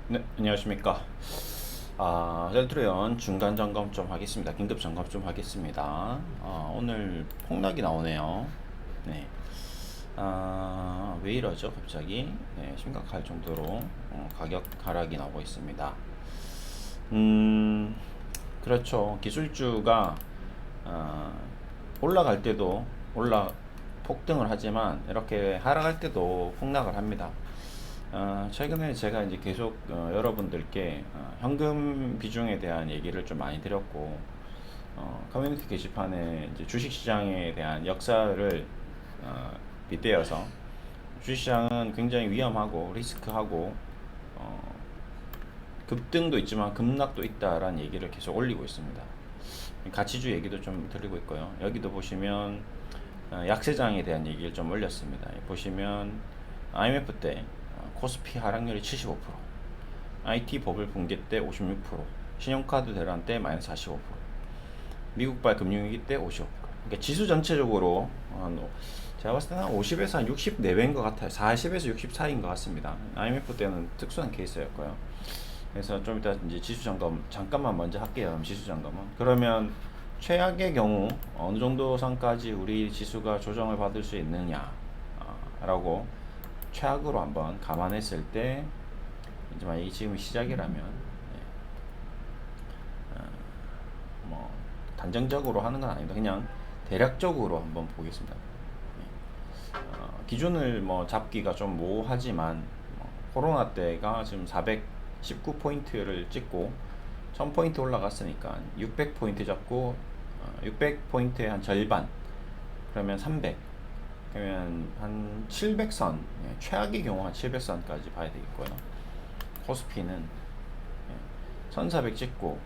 네, 안녕하십니까. 셀트리온 중간 점검 좀 하겠습니다. 긴급 점검 좀 하겠습니다. 오늘 폭락이 나오네요. 네. 왜 이러죠, 갑자기? 네, 심각할 정도로 가격 하락이 나오고 있습니다. 음, 그렇죠. 기술주가 아, 올라갈 때도 폭등을 하지만 이렇게 하락할 때도 폭락을 합니다. 최근에 제가 이제 계속 여러분들께 현금 비중에 대한 얘기를 좀 많이 드렸고, 커뮤니티 게시판에 이제 주식시장에 대한 역사를 빗대어서 주식시장은 굉장히 위험하고 리스크하고 어, 급등도 있지만 급락도 있다라는 얘기를 계속 올리고 있습니다. 가치주 얘기도 좀 드리고 있고요. 여기도 보시면 약세장에 대한 얘기를 좀 올렸습니다. 보시면 IMF 때 코스피 하락률이 75%, IT 버블 붕괴 때 56%, 신용카드 대란 때 마이너스 45%, 미국발 금융위기 때 55%. 그러니까 지수 전체적으로 제가 봤을 때는 한 50에서 한 60 내외인 것 같아요. 40에서 60 사이인 것 같습니다. IMF 때는 특수한 케이스였고요. 그래서 좀 이따 이제 지수 점검 잠깐만 먼저 할게요. 지수 점검은 그러면 최악의 경우 어느 정도 선까지 우리 지수가 조정을 받을 수 있느냐라고 최악으로 한번 감안했을 때 이제 만약에 지금 시작이라면 뭐 단정적으로 하는 건 아니다. 그냥 대략적으로 한번 보겠습니다. 기준을 뭐 잡기가 좀 모호하지만 코로나 때가 지금 419포인트를 찍고 1000포인트 올라갔으니까 600포인트 잡고 600포인트의 한 절반 그러면 300 그러면 한 700선 최악의 경우 한 700선까지 봐야 되겠고요. 코스피는 1400 찍고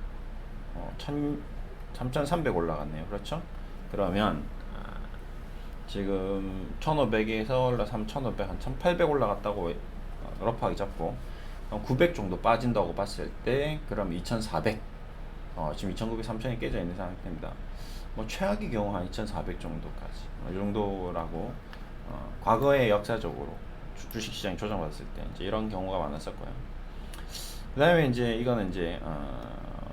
3300 올라갔네요. 그렇죠? 그러면 지금 1500에서 올라 3500, 한 1800 올라갔다고 러프하게 잡고 900 정도 빠진다고 봤을 때 그럼 2400 지금 2900, 3000이 깨져 있는 상태입니다. 뭐 최악의 경우 한 2400 정도까지 이 정도라고 과거의 역사적으로 주식시장이 조정받았을 때 이제 이런 경우가 많았었고요. 그 다음에 이제 이거는 이제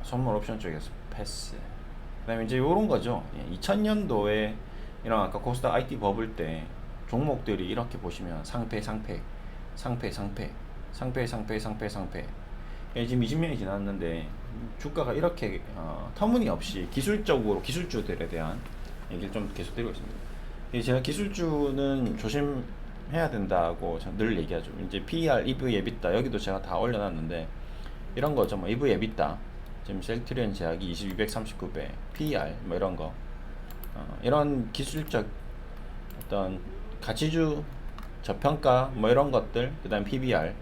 선물 옵션 쪽에서 패스. 그 다음에 이제 요런 거죠. 2000년도에 이런 아까 코스닥 IT 버블 때 종목들이 이렇게 보시면 상패 상패 상패 상패 상패 상패 상패 상패 지금 20년이 지났는데 주가가 이렇게 터무니없이 기술적으로 기술주들에 대한 얘기를 좀 계속 드리고 있습니다. 제가 기술주는 조심해야 된다고 늘 얘기하죠. 이제 PER, EV, EBITDA 여기도 제가 다 올려놨는데 이런 거죠. 뭐 EV, EBITDA 지금 셀트리온 제약이 239배, PER 뭐 이런 거 이런 기술적 어떤 가치주 저평가 뭐 이런 것들 그다음 PBR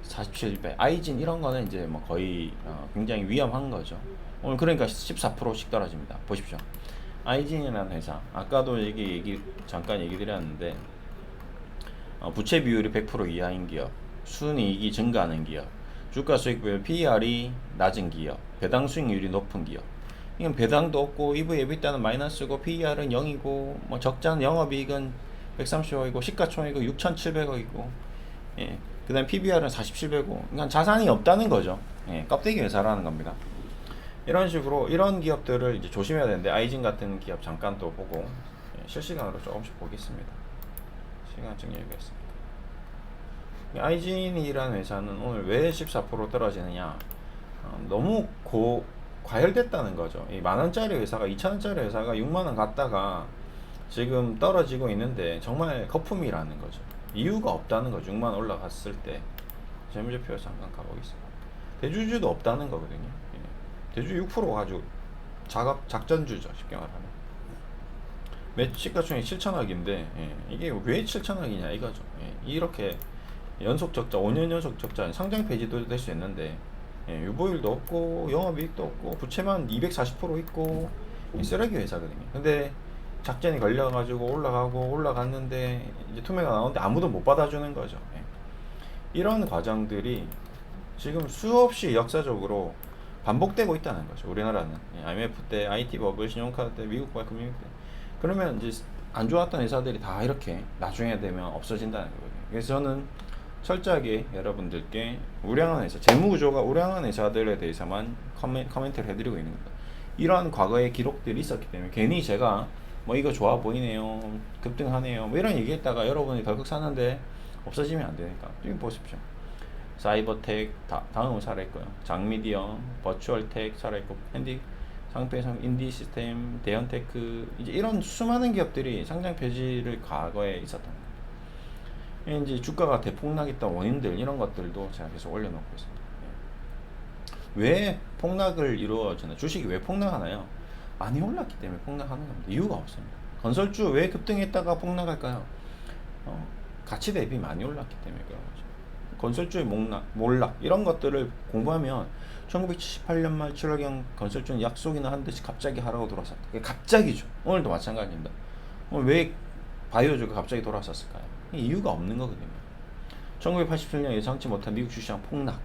47배 아이진 이런 거는 이제 뭐 거의 굉장히 위험한 거죠. 오늘 그러니까 14%씩 떨어집니다. 보십시오. 아이진이라는 회사 아까도 잠깐 얘기 드렸는데 부채 비율이 100% 이하인 기업, 순이익이 증가하는 기업, 주가 수익별 PER이 낮은 기업, 배당 수익률이 높은 기업. 이건 배당도 없고 EV, EBITDA는 마이너스고 PER은 0이고 뭐 적자는 영업이익은 130억이고 시가총액은 6,700억이고 그다음 PBR은 47배고 그러니까 자산이 없다는 거죠. 껍데기 회사라는 겁니다. 이런 식으로 이런 기업들을 이제 조심해야 되는데 아이진 같은 기업 잠깐 또 보고 실시간으로 조금씩 보겠습니다. 시간 정리해보겠습니다. 아이진이라는 회사는 오늘 왜 14% 떨어지느냐? 너무 과열됐다는 거죠. 이 만원짜리 회사가 2천원짜리 회사가 6만원 갔다가 지금 떨어지고 있는데 정말 거품이라는 거죠. 이유가 없다는 거죠. 6만 올라갔을 때 재무제표 잠깐 가보겠습니다. 대주주도 없다는 거거든요. 대주 6% 가지고 작전주죠. 쉽게 말하면 시가총액 7천억인데 이게 왜 7천억이냐 이거죠. 이렇게 연속 적자 5년 연속 적자 상장 폐지도 될 수 있는데 유보율도 없고 영업이익도 없고 부채만 240% 있고 쓰레기 회사거든요. 근데 작전이 걸려가지고 올라갔는데 이제 투매가 나오는데 아무도 못 받아주는 거죠. 이런 과정들이 지금 수없이 역사적으로 반복되고 있다는 거죠. 우리나라는 IMF 때, IT 버블, 신용카드 때, 미국발 금융위기 때 그러면 이제 안 좋았던 회사들이 다 이렇게 나중에 되면 없어진다는 거거든요. 그래서 저는 철저하게 여러분들께 우량한 회사, 재무구조가 우량한 회사들에 대해서만 커멘트를 해드리고 있는 겁니다. 이러한 과거의 기록들이 있었기 때문에 괜히 제가 뭐 이거 좋아 보이네요, 급등하네요, 뭐 이런 얘기했다가 여러분이 덜컥 사는데 없어지면 안 되니까. 지금 보십시오. 사이버텍 다음은 살아있고요. 장미디어, 버추얼텍 살아있고, 핸디 상패상, 인디시스템, 대현테크, 이제 이런 수많은 기업들이 상장 폐지를 과거에 있었던 거예요. 이제 주가가 대폭락했던 원인들, 이런 것들도 제가 계속 올려놓고 있습니다. 왜 폭락을 이루어지나? 주식이 왜 폭락하나요? 많이 올랐기 때문에 폭락하는 겁니다. 이유가 없습니다. 건설주 왜 급등했다가 폭락할까요? 가치 대비 많이 올랐기 때문에 그런 거죠. 건설주의 몰락 이런 것들을 공부하면 1978년 말 7월경 건설주는 약속이나 한 듯이 갑자기 하락으로 돌아섰다. 갑자기죠. 오늘도 마찬가지입니다. 오늘 왜 바이오주가 갑자기 돌아섰을까요? 이유가 없는 거거든요. 1987년 예상치 못한 미국 주시장 폭락.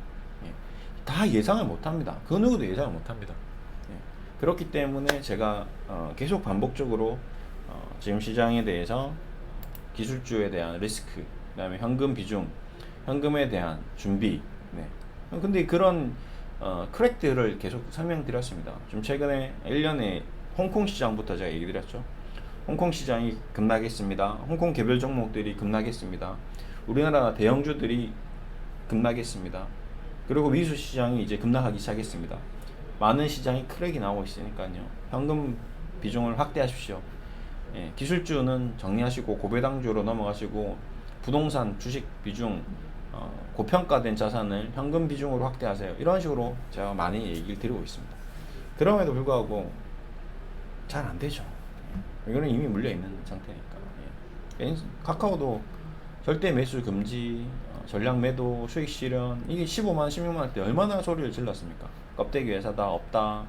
다 예상을 못합니다. 그 누구도 예상을 못합니다. 그렇기 때문에 제가 계속 반복적으로 지금 시장에 대해서 기술주에 대한 리스크, 그 다음에 현금 비중, 현금에 대한 준비. 근데 그런 크랙들을 계속 설명드렸습니다. 좀 최근에 1년에 홍콩 시장부터 제가 얘기 드렸죠. 홍콩 시장이 급락했습니다. 홍콩 개별 종목들이 급락했습니다. 우리나라 대형주들이 급락했습니다. 그리고 미수 시장이 이제 급락하기 시작했습니다. 많은 시장이 크랙이 나오고 있으니까요. 현금 비중을 확대하십시오. 기술주는 정리하시고 고배당주로 넘어가시고, 부동산 주식 비중, 고평가된 자산을 현금 비중으로 확대하세요. 이런 식으로 제가 많이 얘기를 드리고 있습니다. 그럼에도 불구하고 잘 안 되죠. 이거는 이미 물려 있는 상태니까. 카카오도 절대 매수 금지, 전량 매도, 수익 실현, 이게 15만, 16만 할 때 얼마나 소리를 질렀습니까? 껍데기 회사다, 없다.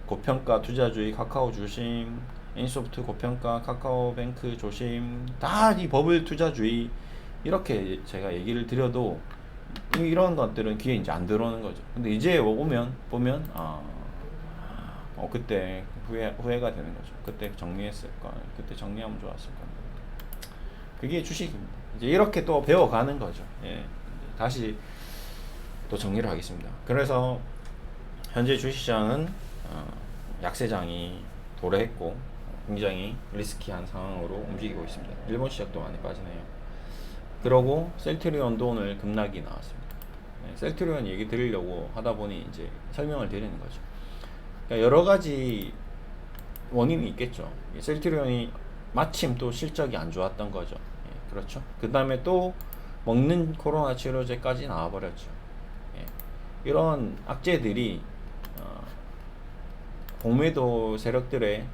고평가 투자주의, 카카오 조심, 인소프트 고평가, 카카오뱅크 조심, 다 이 버블 투자주의, 이렇게 제가 얘기를 드려도 이런 것들은 귀에 이제 안 들어오는 거죠. 근데 이제 보면 그때 후회가 되는 거죠. 그때 정리했을 걸, 그때 정리하면 좋았을 건데. 그게 주식입니다. 이제 이렇게 또 배워가는 거죠. 다시 또 정리를 하겠습니다. 그래서 현재 주식시장은 약세장이 도래했고 굉장히 리스키한 상황으로 움직이고 있습니다. 일본 시장도 많이 빠지네요. 그러고 셀트리온도 오늘 급락이 나왔습니다. 셀트리온 얘기 드리려고 하다 보니 이제 설명을 드리는 거죠. 그러니까 여러 가지 원인이 있겠죠. 셀트리온이 마침 또 실적이 안 좋았던 거죠. 그렇죠. 그 다음에 또 먹는 코로나 치료제까지 나와버렸죠. 이런 악재들이 공매도 세력들의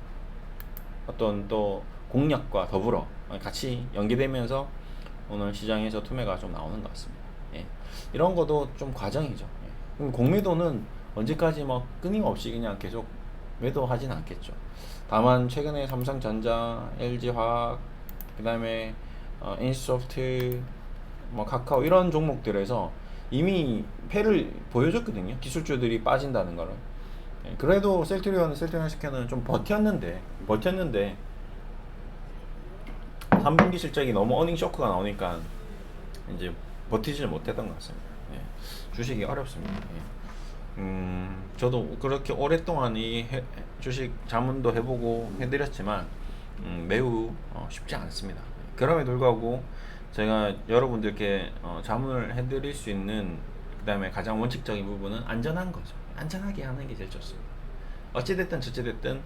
어떤 또 공략과 더불어 같이 연계되면서 오늘 시장에서 투매가 좀 나오는 것 같습니다. 이런 것도 좀 과정이죠. 그럼 공매도는 언제까지 막 끊임없이 그냥 계속 매도하진 않겠죠. 다만 최근에 삼성전자, LG화학, 그 다음에 인소프트, 카카오 이런 종목들에서 이미 패를 보여줬거든요. 기술주들이 빠진다는 거를. 그래도 셀트리온 헬스케어는 좀 버텼는데 3분기 실적이 너무 어닝 쇼크가 나오니까 이제 버티지를 못했던 것 같습니다. 주식이 어렵습니다. 저도 그렇게 오랫동안 주식 자문도 해보고 해드렸지만 매우 쉽지 않습니다. 그럼에도 불구하고 제가 여러분들께 자문을 해드릴 수 있는, 그 다음에 가장 원칙적인 부분은 안전한 거죠. 안전하게 하는 게 제일 좋습니다. 어찌됐든 저찌됐든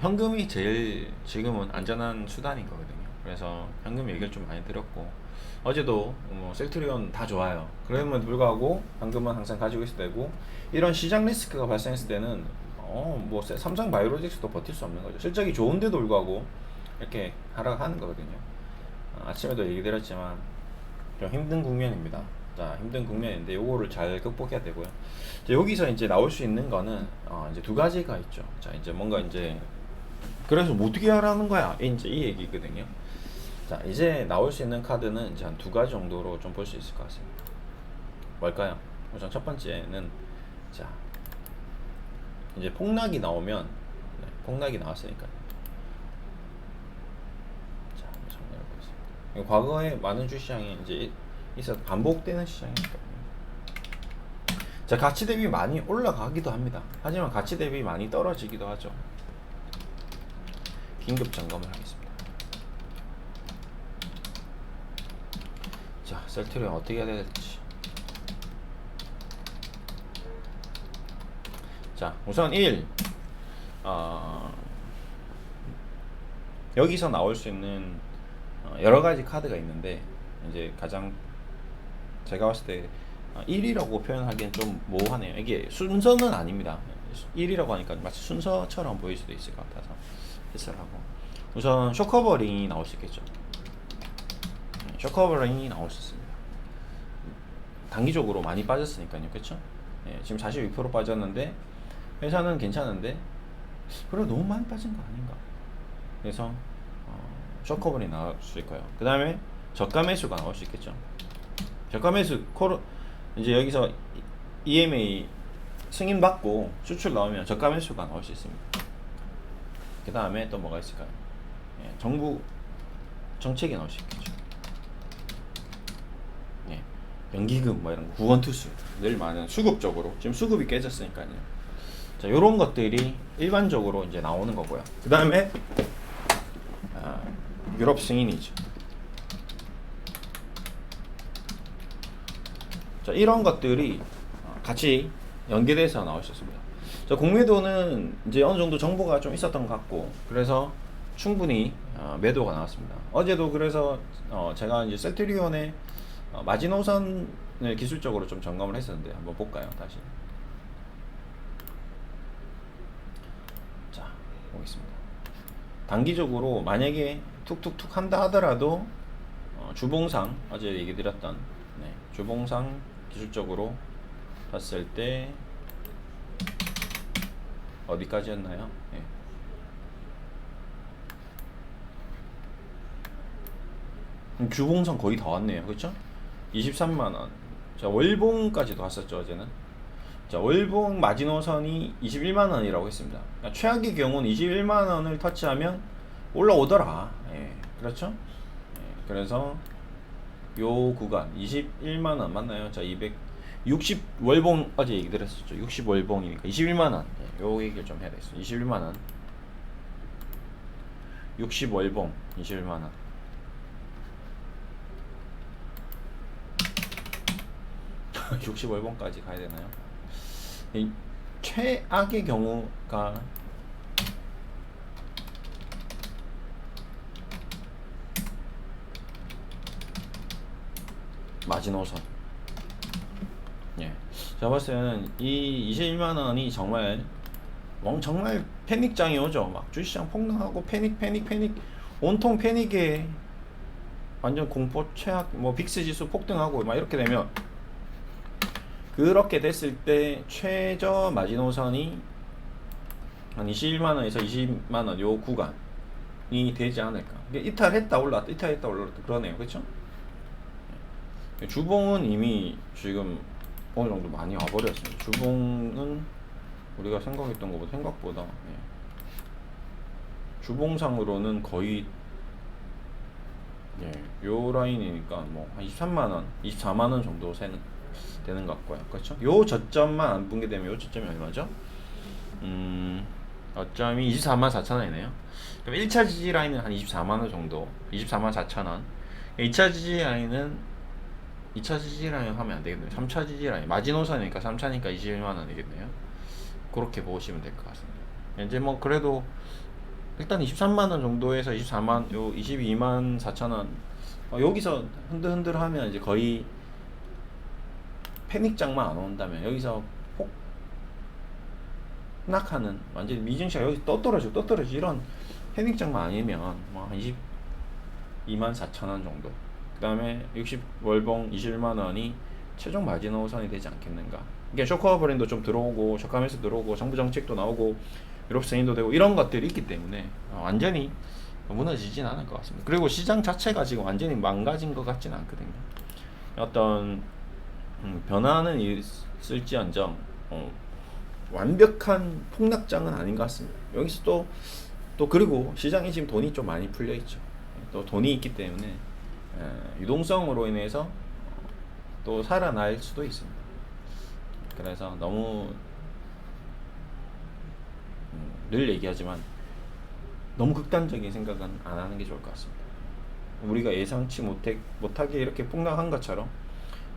현금이 제일 지금은 안전한 수단인 거거든요. 그래서 현금 얘기를 좀 많이 드렸고, 어제도 셀트리온 다 좋아요. 그럼에도 불구하고 현금은 항상 가지고 있어야 되고, 이런 시장 리스크가 발생했을 때는 삼성 바이오로직스도 버틸 수 없는 거죠. 실적이 좋은데도 불구하고 이렇게 하락하는 거거든요. 아침에도 얘기 드렸지만 좀 힘든 국면입니다. 자, 힘든 국면인데 요거를 잘 극복해야 되고요. 여기서 이제 나올 수 있는 거는 이제 두 가지가 있죠. 자, 이제 뭔가 이제 그래서 뭐 어떻게 하라는 거야? 이제 이 얘기거든요. 자, 이제 나올 수 있는 카드는 이제 한 두 가지 정도로 좀 볼 수 있을 것 같습니다. 뭘까요? 우선 첫 번째는, 자, 이제 폭락이 나오면, 폭락이 나왔으니까. 자, 한번 정리해 보겠습니다. 과거에 많은 주시장이 이제 있어서 반복되는 시장이니까. 자, 가치 대비 많이 올라가기도 합니다. 하지만 가치 대비 많이 떨어지기도 하죠. 긴급 점검을 하겠습니다. 자, 셀트리온 어떻게 해야 될지. 자, 우선 1 여기서 나올 수 있는 여러 가지 카드가 있는데, 이제 가장 제가 봤을 때 1이라고 표현하기엔 좀 모호하네요. 이게 순서는 아닙니다. 1이라고 하니까 마치 순서처럼 보일 수도 있을 것 같아서 패스를 하고, 우선 쇼커버링이 나올 수 있겠죠. 쇼커버링이 나올 수 있습니다. 단기적으로 많이 빠졌으니까요, 그렇죠? 예, 지금 42% 빠졌는데 회사는 괜찮은데 그래도 너무 많이 빠진 거 아닌가? 그래서 쇼커버링이 나올 수 있고요. 그 다음에 저가 매수가 나올 수 있겠죠. 저가 매수 이제 여기서 EMA 승인 받고 수출 나오면 저가 매수가 나올 수 있습니다. 그 다음에 또 뭐가 있을까요? 예, 정부 정책이 나올 수 있겠죠. 예, 연기금 뭐 이런 거, 구원투수 늘 많은 수급적으로 지금 수급이 깨졌으니까요. 자, 요런 것들이 일반적으로 이제 나오는 거고요. 그 다음에 유럽 승인이죠. 자, 이런 것들이 같이 연계돼서 나올 수 있습니다. 자, 공매도는 이제 어느 정도 정보가 좀 있었던 것 같고, 그래서 충분히 매도가 나왔습니다. 어제도 그래서 제가 이제 셀트리온의 마지노선을 기술적으로 좀 점검을 했었는데 한번 볼까요? 다시. 자, 보겠습니다. 단기적으로 만약에 툭툭툭 한다 하더라도 주봉상 어제 얘기 드렸던 주봉상 기술적으로 봤을 때 어디까지였나요? 주봉상 거의 다 왔네요. 그렇죠? 23만원. 자, 월봉까지도 왔었죠, 어제는. 자, 월봉 마지노선이 21만원이라고 했습니다. 그러니까 최악의 경우는 21만원을 터치하면 올라오더라. 그렇죠? 그래서 요 구간 21만원 맞나요? 자, 260 월봉 어제 얘기 드렸었죠. 60 월봉이니까 21만원. 요 얘기를 좀 해야 되겠어. 21만원. 60 월봉 21만원. (60 월봉까지) 가야 되나요? 최악의 경우가 마지노선. 예. 제가 봤을 때는 이 21만원이 정말 패닉장이 오죠. 막 주식시장 폭락하고 패닉 온통 패닉에 완전 공포 최악, 뭐 빅스 지수 폭등하고 막 이렇게 되면, 그렇게 됐을 때 최저 마지노선이 한 21만원에서 20만원 요 구간이 되지 않을까. 이탈했다 올랐다 그러네요. 그렇죠? 주봉은 이미 지금 어느 정도 많이 와버렸습니다. 주봉은 우리가 생각했던 것보다 생각보다 주봉상으로는 거의 요 라인이니까 뭐 한 23만원, 24만원 정도 되는 것 같고요. 그렇죠? 요 저점만 안 붕괴 되면 요 저점이 얼마죠? 저점이 24만 4천원이네요. 그럼 1차 지지 라인은 한 24만원 정도, 24만 4천원. 2차 지지 라인은 2차 지지 라인 하면 안 되겠네요. 3차 지지 라인, 마지노선이니까 3차니까 21만원이겠네요. 그렇게 보시면 될 것 같습니다. 이제 뭐 그래도 일단 23만원 정도에서 24만, 요 22만 4천원 여기서 흔들흔들 하면 이제 거의 패닉장만 안 온다면, 여기서 폭락하는 완전히 미증시가 여기 또 떨어지고 이런 패닉장만 아니면 뭐 한 22만 4천원 정도, 그 다음에 60 월봉 21만원이 최종 마지노선이 되지 않겠는가. 이게 쇼커버링도 좀 들어오고, 저가매수 들어오고, 정부 정책도 나오고, 유럽 승인도 되고, 이런 것들이 있기 때문에 완전히 무너지진 않을 것 같습니다. 그리고 시장 자체가 지금 완전히 망가진 것 같지는 않거든요. 어떤 변화는 있을지언정 완벽한 폭락장은 아닌 것 같습니다. 여기서 또 그리고 시장에 지금 돈이 좀 많이 풀려 있죠. 또 돈이 있기 때문에 유동성으로 인해서 또 살아날 수도 있습니다. 그래서 너무 늘 얘기하지만 너무 극단적인 생각은 안 하는 게 좋을 것 같습니다. 우리가 예상치 못하게 이렇게 폭락한 것처럼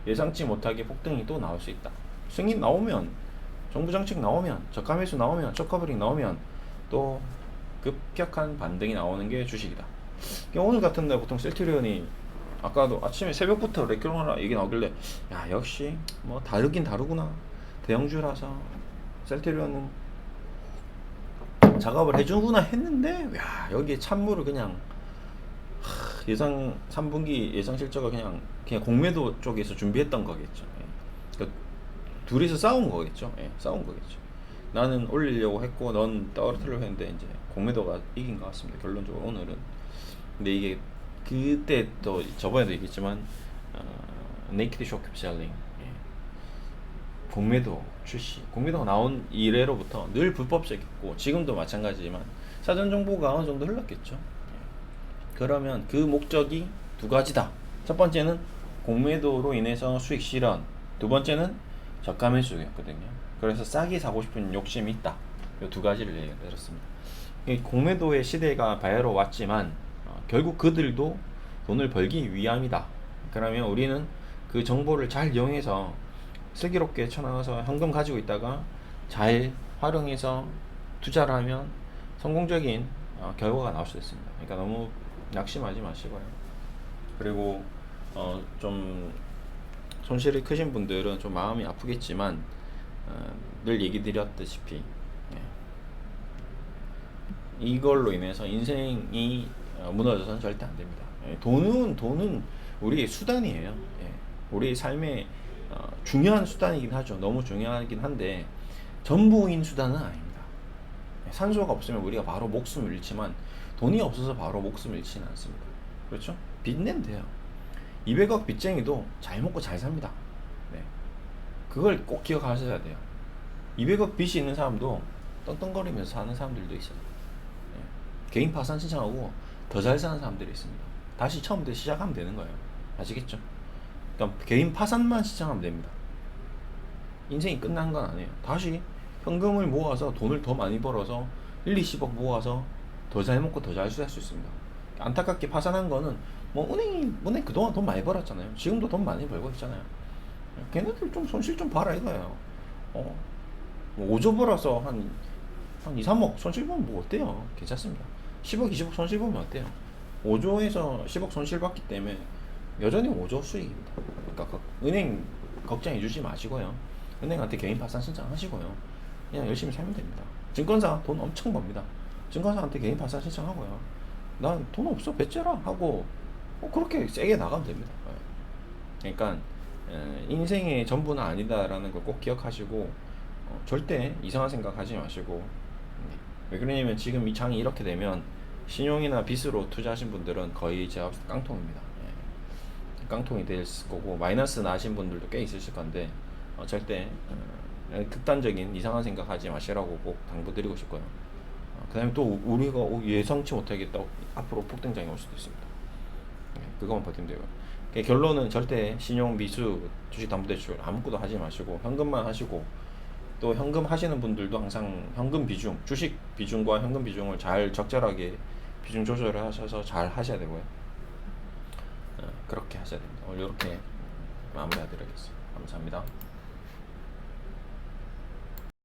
예상치 못하게 폭등이 또 나올 수 있다. 승인 나오면, 정부 정책 나오면, 저가 매수 나오면, 저커버링 나오면 또 급격한 반등이 나오는 게 주식이다. 오늘 같은 날 보통 셀트리온이 아까도 아침에 새벽부터 레귤러나 얘기 나오길래 야 역시 뭐 다르긴 다르구나, 대형주라서 셀트리온은 작업을 해주구나 했는데 야 여기에 찬물을 그냥 예상 3분기 예상 실적을 그냥 공매도 쪽에서 준비했던 거겠죠. 예. 그러니까 둘이서 싸운 거겠죠. 예, 싸운 거겠죠. 나는 올리려고 했고 넌 떨어뜨리려고 했는데 이제 공매도가 이긴 것 같습니다. 결론적으로 오늘은. 근데 이게 그때 또 저번에도 얘기했지만 네이키드 쇼크 셀링, 공매도 출시, 공매도가 나온 이래로부터 늘 불법적이고 지금도 마찬가지지만 사전 정보가 어느 정도 흘렀겠죠. 그러면 그 목적이 두 가지다. 첫 번째는 공매도로 인해서 수익 실현, 두 번째는 저가 매수였거든요. 그래서 싸게 사고 싶은 욕심이 있다. 이 두 가지를 얘기했습니다. 공매도의 시대가 바야로 왔지만 결국 그들도 돈을 벌기 위함이다. 그러면 우리는 그 정보를 잘 이용해서 슬기롭게 쳐나가서 현금 가지고 있다가 잘 활용해서 투자를 하면 성공적인 결과가 나올 수 있습니다. 그러니까 너무 낙심하지 마시고요. 그리고 좀 손실이 크신 분들은 좀 마음이 아프겠지만 늘 얘기 드렸다시피 이걸로 인해서 인생이 무너져서는 절대 안 됩니다. 돈은 우리의 수단이에요. 우리 삶의 중요한 수단이긴 하죠. 너무 중요하긴 한데 전부인 수단은 아닙니다. 산소가 없으면 우리가 바로 목숨을 잃지만 돈이 없어서 바로 목숨을 잃지는 않습니다. 그렇죠? 빚 내면 돼요. 200억 빚쟁이도 잘 먹고 잘 삽니다. 네. 그걸 꼭 기억하셔야 돼요. 200억 빚이 있는 사람도 떵떵거리면서 사는 사람들도 있어요. 네. 개인 파산 신청하고 더 잘 사는 사람들이 있습니다. 다시 처음부터 시작하면 되는 거예요. 아시겠죠? 그러니까 개인 파산만 시청하면 됩니다. 인생이 끝난 건 아니에요. 다시 현금을 모아서 돈을 더 많이 벌어서 1, 20억 모아서 더 잘 먹고 더 잘 살 수 있습니다. 안타깝게 파산한 거는 뭐 은행 그동안 돈 많이 벌었잖아요. 지금도 돈 많이 벌고 있잖아요. 걔네들 좀 손실 좀 봐라 이거예요. 뭐 5조 벌어서 한 2, 3억 손실 보면 뭐 어때요? 괜찮습니다. 10억, 20억 손실 보면 어때요? 5조에서 10억 손실 봤기 때문에 여전히 5조 수익입니다. 그러니까 은행 걱정해 주지 마시고요. 은행한테 개인 파산 신청하시고요. 그냥 열심히 살면 됩니다. 증권사 돈 엄청 법니다. 증권사한테 개인 파산 신청하고요. 난 돈 없어 배째라 하고 그렇게 세게 나가면 됩니다. 그러니까 인생의 전부는 아니다라는 걸 꼭 기억하시고 절대 이상한 생각 하지 마시고 왜 그러냐면 지금 이 장이 이렇게 되면 신용이나 빚으로 투자하신 분들은 거의 제가 봤을 때 깡통입니다. 깡통이 될 거고 마이너스 나신 분들도 꽤 있으실 건데 절대 극단적인 이상한 생각 하지 마시라고 꼭 당부드리고 싶고요. 그 다음에 또 우리가 예상치 못하겠다 앞으로 폭등장이 올 수도 있습니다. 그것만 버티면 돼요. 결론은 절대 신용, 미수, 주식담보대출 아무것도 하지 마시고 현금만 하시고 또 현금 하시는 분들도 항상 현금 비중, 주식 비중과 현금 비중을 잘 적절하게 비중 조절을 하셔서 잘 하셔야 되고요. 그렇게 하셔야 됩니다. 오늘 이렇게 마무리해드리겠습니다. 감사합니다.